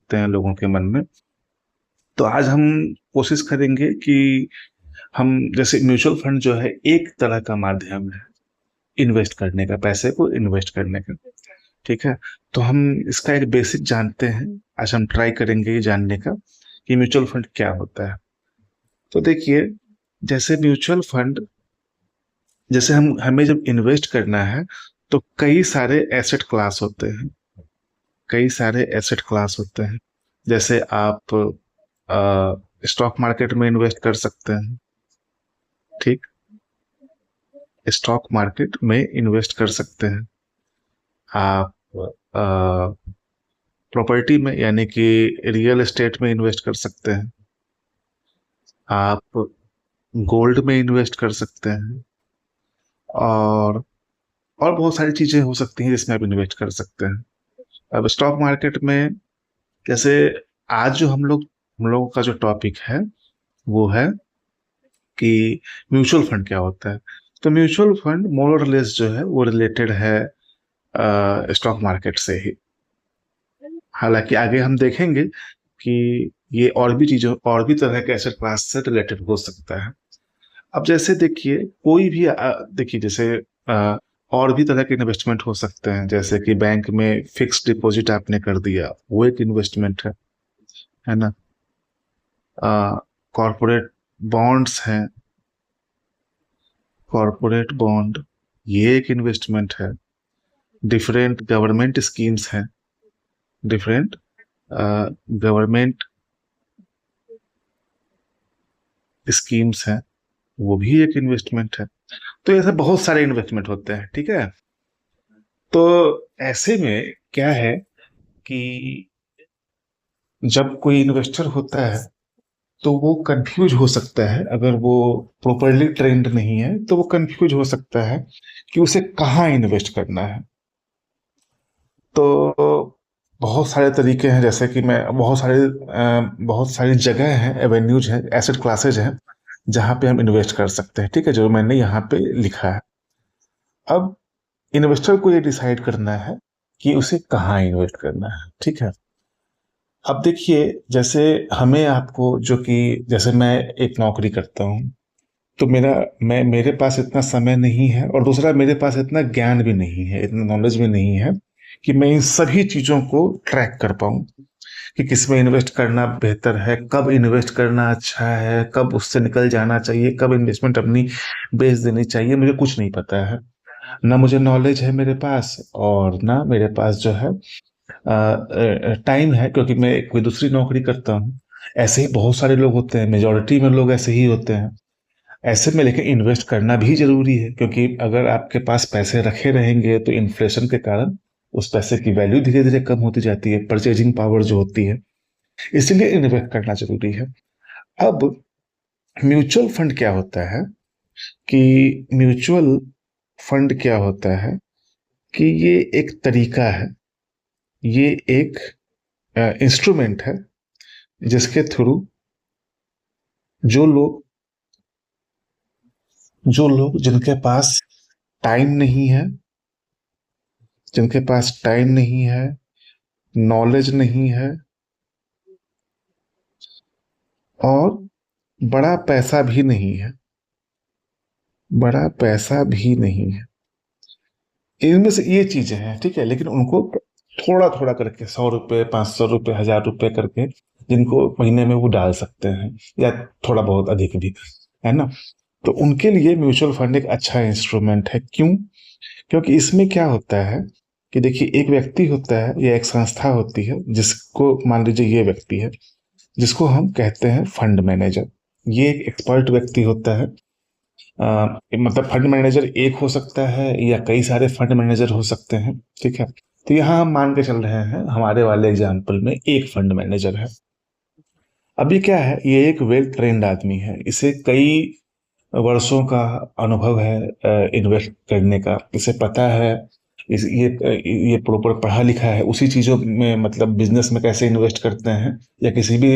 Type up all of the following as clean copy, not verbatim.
होते हैं लोगों के मन में। तो आज हम कोशिश करेंगे कि हम जैसे म्यूचुअल फंड जो है एक तरह का माध्यम है इन्वेस्ट करने का, पैसे को इन्वेस्ट करने का। ठीक है। तो हम इसका एक बेसिक जानते हैं। आज हम ट्राई करेंगे ये जानने का कि म्यूचुअल फंड क्या होता है। तो देखिए, जैसे म्यूचुअल फंड, जैसे हमें जब इन्वेस्ट करना है तो कई सारे एसेट क्लास होते हैं। कई सारे एसेट क्लास होते हैं। जैसे आप स्टॉक मार्केट में इन्वेस्ट कर सकते हैं। ठीक। स्टॉक मार्केट में इन्वेस्ट कर सकते हैं आप। प्रॉपर्टी में यानी कि रियल एस्टेट में इन्वेस्ट कर सकते हैं आप। गोल्ड में इन्वेस्ट कर सकते हैं। और और बहुत सारी चीजें हो सकती हैं जिसमें आप इन्वेस्ट कर सकते हैं। अब स्टॉक मार्केट में, जैसे आज जो हम लोगों का जो टॉपिक है वो है कि म्यूचुअल फंड क्या होता है। तो म्यूचुअल फंड मोर और लेस जो है वो रिलेटेड है स्टॉक मार्केट से ही। हालांकि आगे हम देखेंगे कि ये और भी चीजों, और भी तरह के एसेट क्लास से रिलेटेड हो सकता है। अब जैसे देखिए, कोई भी देखिए जैसे और भी तरह के इन्वेस्टमेंट हो सकते हैं। जैसे कि बैंक में फिक्स डिपॉजिट आपने कर दिया, वो एक इन्वेस्टमेंट है ना। कॉरपोरेट बॉन्ड्स हैं, कॉरपोरेट बॉन्ड, ये एक इन्वेस्टमेंट है। डिफरेंट गवर्नमेंट स्कीम्स हैं, डिफरेंट गवर्नमेंट स्कीम्स हैं, वो भी एक इन्वेस्टमेंट है। तो ऐसे बहुत सारे इन्वेस्टमेंट होते हैं। ठीक है। तो ऐसे में क्या है कि जब कोई इन्वेस्टर होता है तो वो कंफ्यूज हो सकता है। अगर वो प्रॉपरली ट्रेंड नहीं है तो वो कंफ्यूज हो सकता है कि उसे कहाँ इन्वेस्ट करना है। तो बहुत सारे तरीके हैं, जैसे कि मैं बहुत सारी जगह हैं, एवेन्यूज हैं, एसेट क्लासेज हैं जहां पे हम इन्वेस्ट कर सकते हैं। ठीक है, जो मैंने यहाँ पे लिखा है। अब इन्वेस्टर को ये डिसाइड करना है कि उसे कहाँ इन्वेस्ट करना है। ठीक है। अब देखिए, जैसे हमें आपको, जो कि जैसे मैं एक नौकरी करता हूँ, तो मेरे पास इतना समय नहीं है, और दूसरा मेरे पास इतना ज्ञान भी नहीं है, इतना नॉलेज भी नहीं है कि मैं इन सभी चीजों को ट्रैक कर पाऊँ कि किस में इन्वेस्ट करना बेहतर है, कब इन्वेस्ट करना अच्छा है, कब उससे निकल जाना चाहिए, कब इन्वेस्टमेंट अपनी बेच देनी चाहिए। मुझे कुछ नहीं पता है। ना मुझे नॉलेज है मेरे पास, और ना मेरे पास जो है टाइम है, क्योंकि मैं कोई दूसरी नौकरी करता हूँ। ऐसे ही बहुत सारे लोग होते हैं, मेजोरिटी में लोग ऐसे ही होते हैं। ऐसे में लेकिन इन्वेस्ट करना भी जरूरी है, क्योंकि अगर आपके पास पैसे रखे रहेंगे तो इन्फ्लेशन के कारण उस पैसे की वैल्यू धीरे धीरे कम होती जाती है, परचेजिंग पावर जो होती है। इसलिए इन्वेस्ट करना जरूरी है। अब म्यूचुअल फंड क्या होता है कि म्यूचुअल फंड क्या होता है कि ये एक तरीका है, ये एक इंस्ट्रूमेंट है जिसके थ्रू जो लोग जिनके पास टाइम नहीं है, जिनके पास टाइम नहीं है, नॉलेज नहीं है, और बड़ा पैसा भी नहीं है, बड़ा पैसा भी नहीं है, इनमें से ये चीजें हैं। ठीक है। लेकिन उनको थोड़ा थोड़ा करके, 100 रुपए, 500 रुपए, 1000 रुपए करके, जिनको महीने में वो डाल सकते हैं, या थोड़ा बहुत अधिक भी, है ना। तो उनके लिए म्यूचुअल फंड एक अच्छा इंस्ट्रूमेंट है। क्यों? क्योंकि इसमें क्या होता है कि देखिए, एक व्यक्ति होता है या एक संस्था होती है, जिसको मान लीजिए ये व्यक्ति है, जिसको हम कहते हैं फंड मैनेजर। ये एक एक्सपर्ट व्यक्ति होता है। मतलब फंड मैनेजर एक हो सकता है या कई सारे फंड मैनेजर हो सकते हैं। ठीक है। तो यहाँ हम मान के चल रहे हैं, हमारे वाले एग्जाम्पल में एक फंड मैनेजर है। अभी क्या है, ये एक वेल ट्रेंड आदमी है, इसे कई वर्षों का अनुभव है इन्वेस्ट करने का। इसे पता है, ये प्रॉपर पढ़ा लिखा है उसी चीजों में, मतलब बिजनेस में कैसे इन्वेस्ट करते हैं या किसी भी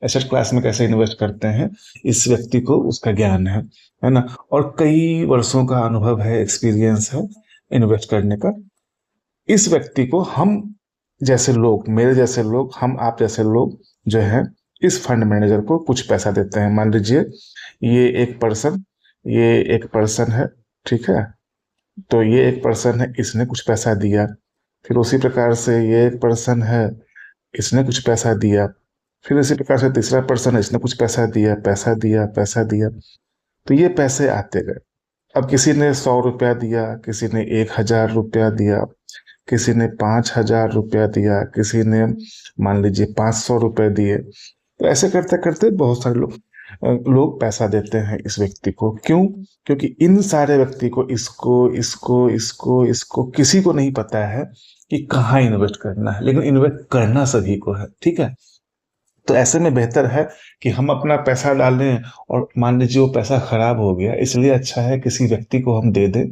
एसेट क्लास में कैसे इन्वेस्ट करते हैं, इस व्यक्ति को उसका ज्ञान है ना। और कई वर्षों का अनुभव है, एक्सपीरियंस है इन्वेस्ट करने का। इस व्यक्ति को हम जैसे लोग, मेरे जैसे लोग, हम आप जैसे लोग जो है इस फंड मैनेजर को कुछ पैसा देते हैं। मान लीजिए ये एक पर्सन ये एक पर्सन है, ठीक है। तो ये एक पर्सन है, इसने कुछ पैसा दिया। फिर उसी प्रकार से ये एक पर्सन है, इसने कुछ पैसा दिया। फिर इसी प्रकार से तीसरा पर्सन है, इसने कुछ पैसा दिया, पैसा दिया, पैसा दिया। तो ये पैसे आते गए। अब किसी ने 100 रुपया दिया, किसी ने 1,000 रुपया दिया, किसी ने 5,000 रुपया दिया, किसी ने मान लीजिए 500 रुपये दिए। तो ऐसे करते करते बहुत सारे लोग पैसा देते हैं इस व्यक्ति को। क्यों? क्योंकि इन सारे व्यक्ति को, इसको इसको इसको इसको किसी को नहीं पता है कि कहाँ इन्वेस्ट करना है, लेकिन इन्वेस्ट करना सभी को है, ठीक है। तो ऐसे में बेहतर है कि हम अपना पैसा डालें, और मान लीजिए वो पैसा खराब हो गया, इसलिए अच्छा है किसी व्यक्ति को हम दे दें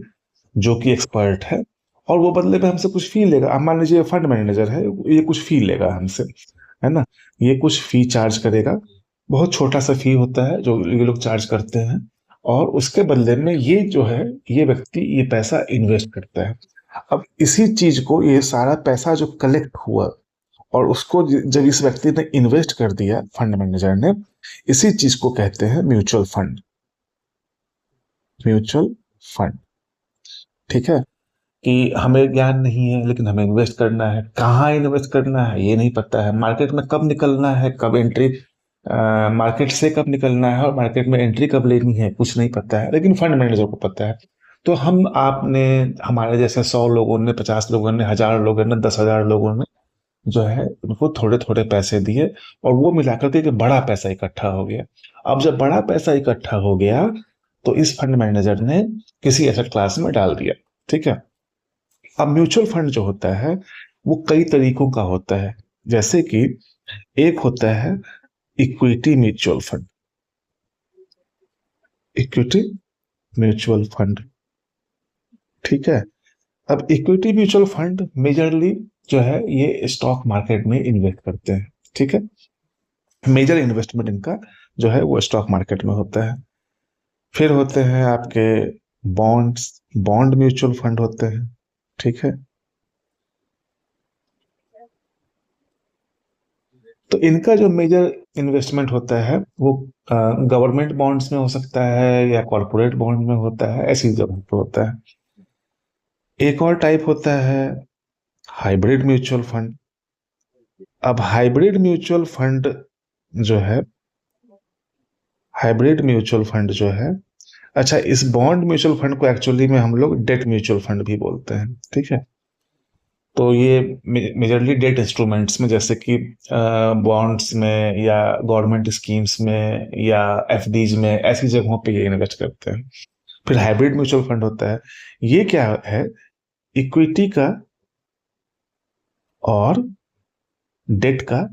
जो कि एक्सपर्ट है, और वो बदले में हमसे कुछ फी लेगा। अब मान लीजिए फंड मैनेजर है, ये कुछ फी लेगा हमसे, है ना। ये कुछ फी चार्ज करेगा, बहुत छोटा सा फी होता है जो ये लोग चार्ज करते हैं, और उसके बदले में ये जो है, ये व्यक्ति ये पैसा इन्वेस्ट करता है। अब इसी चीज को, ये सारा पैसा जो कलेक्ट हुआ और उसको जब इस व्यक्ति ने इन्वेस्ट कर दिया, फंड मैनेजर ने, इसी चीज को कहते हैं म्यूचुअल फंड। म्यूचुअल फंड, ठीक है। कि हमें ज्ञान नहीं है, लेकिन हमें इन्वेस्ट करना है, कहाँ इन्वेस्ट करना है ये नहीं पता है, मार्केट में कब निकलना है, कब एंट्री, मार्केट से कब निकलना है और मार्केट में एंट्री कब लेनी है, कुछ नहीं पता है, लेकिन फंड मैनेजर को पता है। तो हम आपने, हमारे जैसे 100 लोगों ने, 50 लोगों ने, 1,000 लोगों ने, 10,000 लोगों ने जो है उनको थोड़े थोड़े पैसे दिए, और वो मिलाकर के एक बड़ा पैसा इकट्ठा हो गया। अब जब बड़ा पैसा इकट्ठा हो गया, तो इस फंड मैनेजर ने किसी एसेट क्लास में डाल दिया, ठीक है। अब म्यूचुअल फंड जो होता है वो कई तरीकों का होता है। जैसे कि एक होता है equity mutual fund. Equity mutual fund, ठीक है। अब इक्विटी म्यूचुअल फंड मेजरली जो है ये स्टॉक मार्केट में इन्वेस्ट करते हैं, ठीक है। मेजर इन्वेस्टमेंट इनका जो है वो स्टॉक मार्केट में होता है। फिर होते हैं आपके बॉन्ड्स, बॉन्ड म्यूचुअल फंड होते हैं, ठीक है। तो इनका जो मेजर इन्वेस्टमेंट होता है वो गवर्नमेंट बॉन्ड्स में हो सकता है, या कॉरपोरेट बॉन्ड में होता है, ऐसी जगह पे होता है। एक और टाइप होता है हाइब्रिड म्यूचुअल फंड। अब हाइब्रिड म्यूचुअल फंड जो है, हाइब्रिड म्यूचुअल फंड जो है, अच्छा, इस बॉन्ड म्यूचुअल फंड को एक्चुअली में हम लोग डेट म्यूचुअल फंड भी बोलते हैं, ठीक है। तो ये मेजरली डेट इंस्ट्रूमेंट्स में, जैसे कि बॉन्ड्स में, या गवर्नमेंट स्कीम्स में, या एफडीज में, ऐसी जगहों पे ये इन्वेस्ट करते हैं। फिर हाइब्रिड म्यूचुअल फंड होता है। ये क्या है? इक्विटी का और डेट का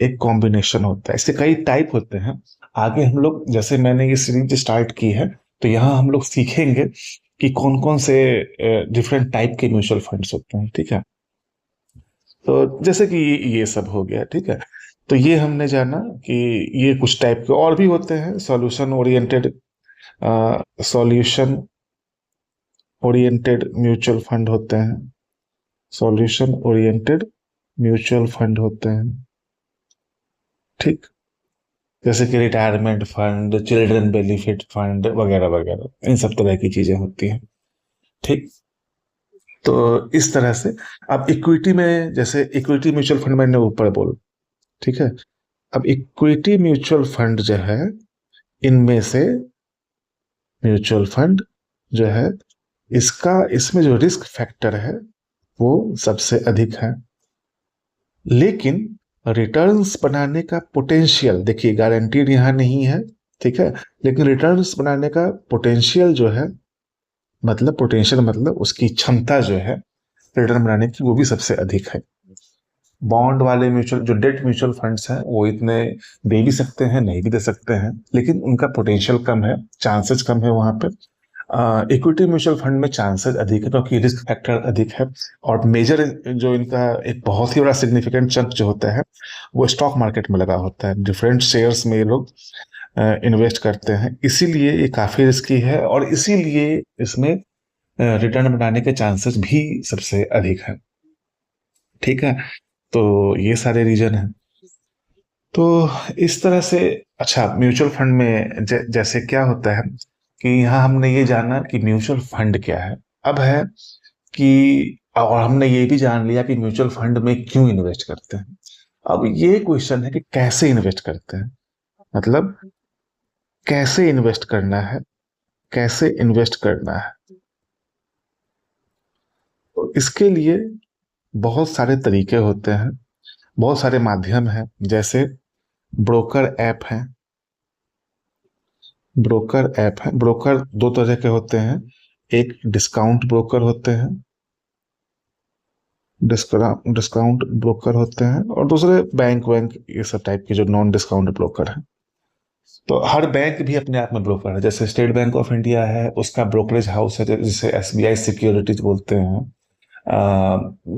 एक कॉम्बिनेशन होता है। इसके कई टाइप होते हैं। आगे हम लोग, जैसे मैंने ये सीरीज स्टार्ट की है, तो यहाँ हम लोग सीखेंगे कि कौन कौन से डिफरेंट टाइप के म्यूचुअल फंड्स होते हैं, ठीक है। तो जैसे कि ये सब हो गया, ठीक है। तो ये हमने जाना कि ये कुछ टाइप के और भी होते हैं। सॉल्यूशन ओरिएंटेड म्यूचुअल फंड होते हैं। सॉल्यूशन ओरिएंटेड म्यूचुअल फंड होते हैं, ठीक। जैसे कि retirement fund, children benefit fund वगैरह वगैरह, इन सब तरह की चीजें होती हैं, ठीक। तो इस तरह से अब इक्विटी में, जैसे इक्विटी म्यूचुअल फंड मैंने ऊपर बोल, ठीक है। अब इक्विटी म्यूचुअल फंड जो है, इनमें से म्यूचुअल फंड जो है, इसमें जो रिस्क फैक्टर है वो सबसे अधिक है, लेकिन रिटर्न्स बनाने का पोटेंशियल, देखिए गारंटीड यहां नहीं है, ठीक है, लेकिन रिटर्न्स बनाने का पोटेंशियल जो है, मतलब पोटेंशियल मतलब उसकी क्षमता जो है रिटर्न बनाने की, वो भी सबसे अधिक है। बॉन्ड वाले म्यूचुअल, जो डेट म्यूचुअल फंड्स हैं, वो इतने दे भी सकते हैं, नहीं भी दे सकते हैं, लेकिन उनका पोटेंशियल कम है, चांसेस कम है वहां पे। इक्विटी म्यूचुअल फंड में चांसेस अधिक है, क्योंकि रिस्क फैक्टर अधिक है। और मेजर जो इनका एक बहुत ही बड़ा सिग्निफिकेंट चंक जो होता है, वो स्टॉक मार्केट में लगा होता है। डिफरेंट शेयर्स में ये लोग इन्वेस्ट करते हैं, इसीलिए ये काफी रिस्की है, और इसीलिए इसमें रिटर्न बनाने के चांसेस भी सबसे अधिक है, ठीक है, तो ये सारे रीजन है। तो इस तरह से अच्छा, म्यूचुअल फंड में जैसे क्या होता है कि यहाँ हमने ये जाना कि म्यूचुअल फंड क्या है। अब है कि और हमने ये भी जान लिया कि म्यूचुअल फंड में क्यों इन्वेस्ट करते हैं। अब ये क्वेश्चन है कि कैसे इन्वेस्ट करते हैं, मतलब कैसे इन्वेस्ट करना है, कैसे इन्वेस्ट करना है। तो इसके लिए बहुत सारे तरीके होते हैं, बहुत सारे माध्यम हैं। जैसे ब्रोकर ऐप है, ब्रोकर ऐप है। ब्रोकर दो तरह के होते हैं, एक डिस्काउंट ब्रोकर होते हैं, डिस्काउंट ब्रोकर होते हैं, और दूसरे बैंक वैंक ये सब टाइप के जो नॉन डिस्काउंट ब्रोकर है। तो हर बैंक भी अपने आप में ब्रोकर है। जैसे स्टेट बैंक ऑफ इंडिया है, उसका ब्रोकरेज हाउस है जिसे एसबीआई सिक्योरिटीज बोलते हैं।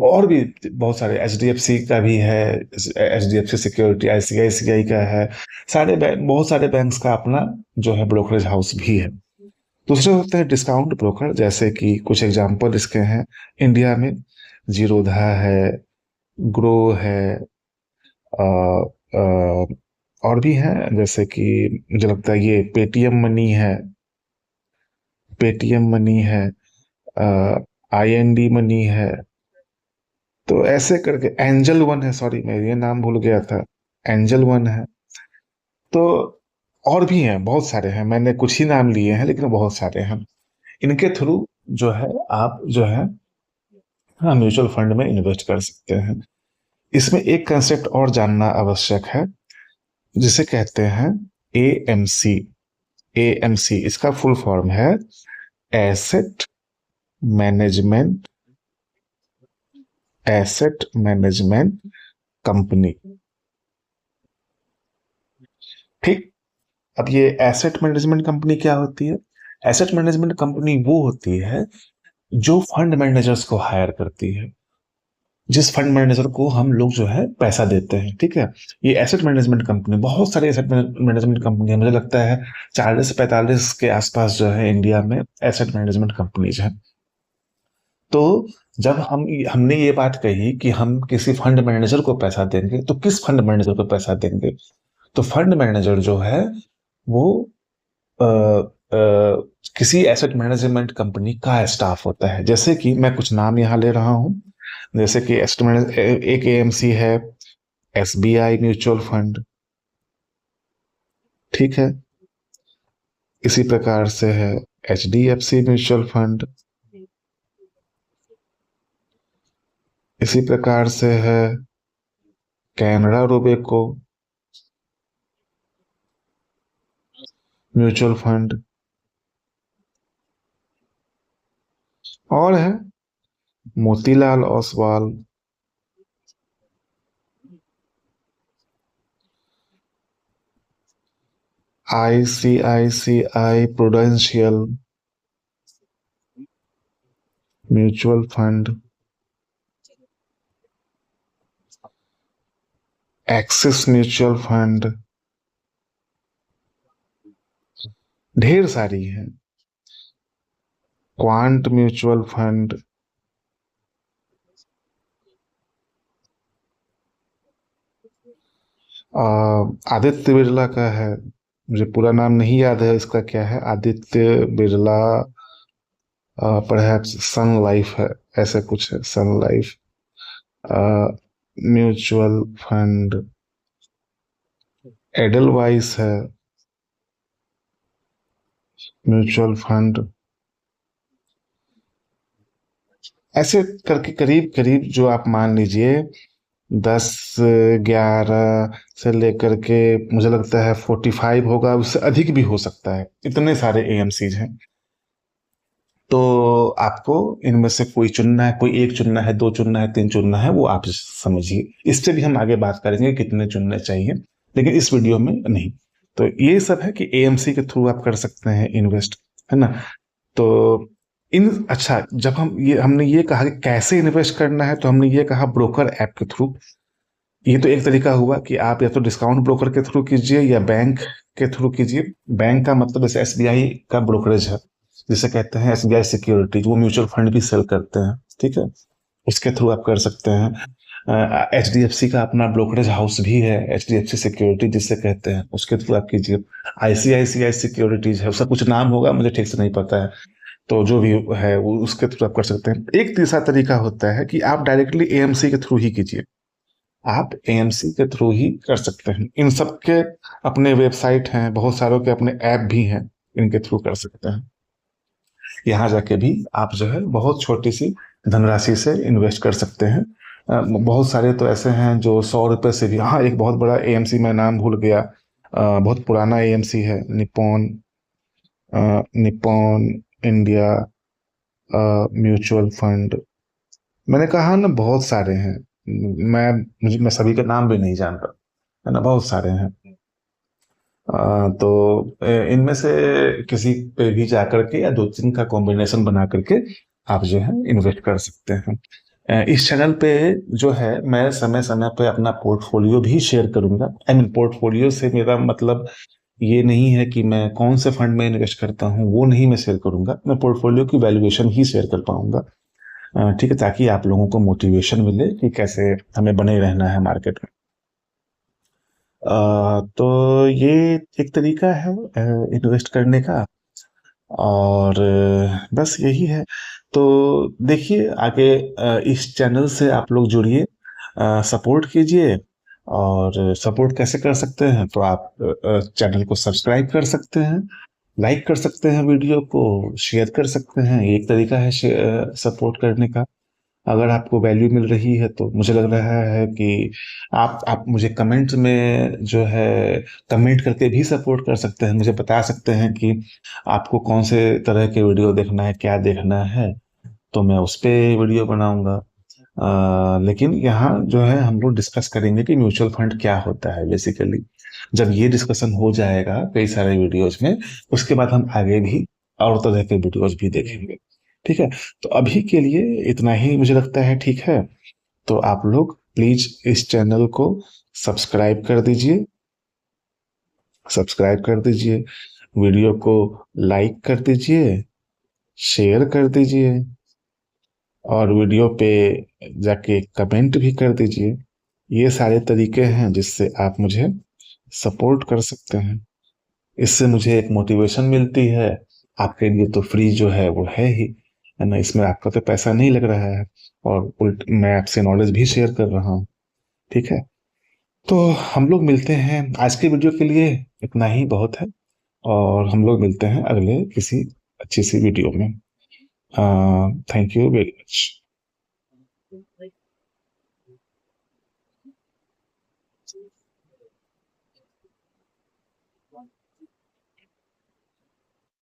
और भी बहुत सारे, एचडीएफसी का भी है, एचडीएफसी सिक्योरिटी, आईसीआईसीआई का है। सारे बैंक, बहुत सारे बैंक्स का अपना जो है ब्रोकरेज हाउस भी है। दूसरे होते हैं डिस्काउंट ब्रोकर, जैसे कि कुछ एग्जांपल इसके हैं इंडिया में। जीरोधा है, ग्रो है, अ, अ, और भी हैं, जैसे कि मुझे लगता है ये पेटीएम मनी है, पेटीएम मनी है, आईएनडी मनी है। तो ऐसे करके एंजल वन है, सॉरी मैं ये नाम भूल गया था, एंजल वन है। तो और भी हैं, बहुत सारे हैं, मैंने कुछ ही नाम लिए हैं लेकिन बहुत सारे हैं। इनके थ्रू जो है आप जो है, हाँ, म्यूचुअल फंड में इन्वेस्ट कर सकते हैं। इसमें एक कंसेप्ट और जानना आवश्यक है, जिसे कहते हैं एएमसी। एएमसी इसका फुल फॉर्म है asset management, asset management company. ठीक। अब ये एसेट मैनेजमेंट कंपनी क्या होती है? एसेट मैनेजमेंट कंपनी वो होती है जो फंड मैनेजर्स को हायर करती है, जिस फंड मैनेजर को हम लोग जो है पैसा देते हैं। ठीक है, ये एसेट मैनेजमेंट कंपनी, बहुत सारी एसेट मैनेजमेंट कंपनी है, मुझे लगता है 40 से 45 के आसपास जो है इंडिया में एसेट मैनेजमेंट कंपनीज हैं। तो जब हमने ये बात कही कि हम किसी फंड मैनेजर को पैसा देंगे, तो किस फंड मैनेजर को पैसा देंगे? तो फंड मैनेजर जो है वो अ, किसी एसेट मैनेजमेंट कंपनी का स्टाफ होता है। जैसे कि मैं कुछ नाम यहाँ ले रहा हूँ, जैसे कि एक एएमसी है, एसबीआई म्यूचुअल फंड, ठीक है। इसी प्रकार से है एचडीएफसी म्यूचुअल फंड, इसी प्रकार से है कैनरा रोबेको म्यूचुअल फंड, और है Motilal Oswal, ICICI prudential mutual fund, axis mutual fund, ढेर सारी है, quant mutual fund, Aditya Birla का है, मुझे पूरा नाम नहीं याद है इसका, क्या है, आदित्य बिरला, परहैप्स सन लाइफ है, ऐसा कुछ है, सन लाइफ म्यूचुअल फंड, एडलवाइस है म्यूचुअल फंड। ऐसे करके करीब करीब जो आप मान लीजिए 10 11 से लेकर के, मुझे लगता है 45 होगा, उससे अधिक भी हो सकता है, इतने सारे एएमसीज हैं। तो आपको इनमें से कोई चुनना है, कोई एक चुनना है, दो चुनना है, तीन चुनना है, वो आप समझिए। इससे भी हम आगे बात करेंगे कितने चुनने चाहिए, लेकिन इस वीडियो में नहीं। तो ये सब है कि एएमसी के थ्रू आप कर सकते हैं इन्वेस्ट, है ना। तो इन अच्छा, जब हमने ये कहा कि कैसे इन्वेस्ट करना है, तो हमने ये कहा ब्रोकर ऐप के थ्रू। ये तो एक तरीका हुआ कि आप या तो डिस्काउंट ब्रोकर के थ्रू कीजिए या बैंक के थ्रू कीजिए। बैंक का मतलब जैसे एसबीआई का ब्रोकरेज है, जिसे कहते हैं एसबीआई सिक्योरिटीज, वो म्यूचुअल फंड भी सेल करते हैं, ठीक है, उसके थ्रू आप कर सकते हैं। HDFC का अपना ब्रोकरेज हाउस भी है, HDFC सिक्योरिटी जिससे कहते हैं, उसके थ्रू आप कीजिए। ICICI सिक्योरिटीज है, उसका कुछ नाम होगा, मुझे ठीक से नहीं पता है। तो जो भी है वो उसके थ्रू आप कर सकते हैं। एक तीसरा तरीका होता है कि आप डायरेक्टली AMC के थ्रू ही कीजिए। आप AMC के थ्रू ही कर सकते हैं। इन सब के अपने वेबसाइट हैं, बहुत सारों के अपने ऐप भी हैं, इनके थ्रू कर सकते हैं। यहाँ जाके भी आप जो है बहुत छोटी सी धनराशि से इन्वेस्ट कर सकते हैं। बहुत सारे तो ऐसे हैं जो 100 रुपए से भी, हाँ एक बहुत बड़ा AMC मैं नाम भूल गया, बहुत पुराना AMC है, निप्पॉन इंडिया म्यूचुअल फंड। मैंने कहा ना बहुत सारे हैं। मैं सभी का नाम भी नहीं जानता, है ना, बहुत सारे हैं। तो इनमें से किसी पे भी जा करके या दो तीन का कॉम्बिनेशन बना करके आप जो है इन्वेस्ट कर सकते हैं। इस चैनल पे जो है मैं समय समय पे अपना पोर्टफोलियो भी शेयर करूंगा। आई मीन पोर्टफोलियो से मेरा मतलब ये नहीं है कि मैं कौन से फंड में इन्वेस्ट करता हूँ, वो नहीं मैं शेयर करूंगा। मैं पोर्टफोलियो की वैल्यूएशन ही शेयर कर पाऊंगा। ठीक है, ताकि आप लोगों को मोटिवेशन मिले कि कैसे हमें बने रहना है मार्केट में। तो ये एक तरीका है इन्वेस्ट करने का। और बस यही है। तो देखिए आगे इस चैनल से आप लोग जुड़िए, सपोर्ट कीजिए। और सपोर्ट कैसे कर सकते हैं, तो आप चैनल को सब्सक्राइब कर सकते हैं, लाइक कर सकते हैं, वीडियो को शेयर कर सकते हैं। ये एक तरीका है सपोर्ट करने का। अगर आपको वैल्यू मिल रही है तो मुझे लग रहा है कि आप मुझे कमेंट में जो है कमेंट करके भी सपोर्ट कर सकते हैं। मुझे बता सकते हैं कि आपको कौन से तरह के वीडियो देखना है, क्या देखना है, तो मैं उस पे वीडियो बनाऊंगा। लेकिन यहाँ जो है हम लोग डिस्कस करेंगे कि म्यूचुअल फंड क्या होता है बेसिकली। जब ये डिस्कशन हो जाएगा कई सारे वीडियोज में, उसके बाद हम आगे भी और तरह के वीडियोज भी देखेंगे। ठीक है, तो अभी के लिए इतना ही मुझे लगता है ठीक है। तो आप लोग प्लीज इस चैनल को सब्सक्राइब कर दीजिए, सब्सक्राइब कर दीजिए, वीडियो को लाइक कर दीजिए, शेयर कर दीजिए, और वीडियो पे जाके कमेंट भी कर दीजिए। ये सारे तरीके हैं जिससे आप मुझे सपोर्ट कर सकते हैं। इससे मुझे एक मोटिवेशन मिलती है। आपके लिए तो फ्री जो है वो है ना, इसमें आपका तो पैसा नहीं लग रहा है। और उल्ट मैं आपसे नॉलेज भी शेयर कर रहा हूँ। ठीक है, तो हम लोग मिलते हैं, आज के वीडियो के लिए इतना ही बहुत है। और हम लोग मिलते हैं अगले किसी अच्छी सी वीडियो में। Thank you very much.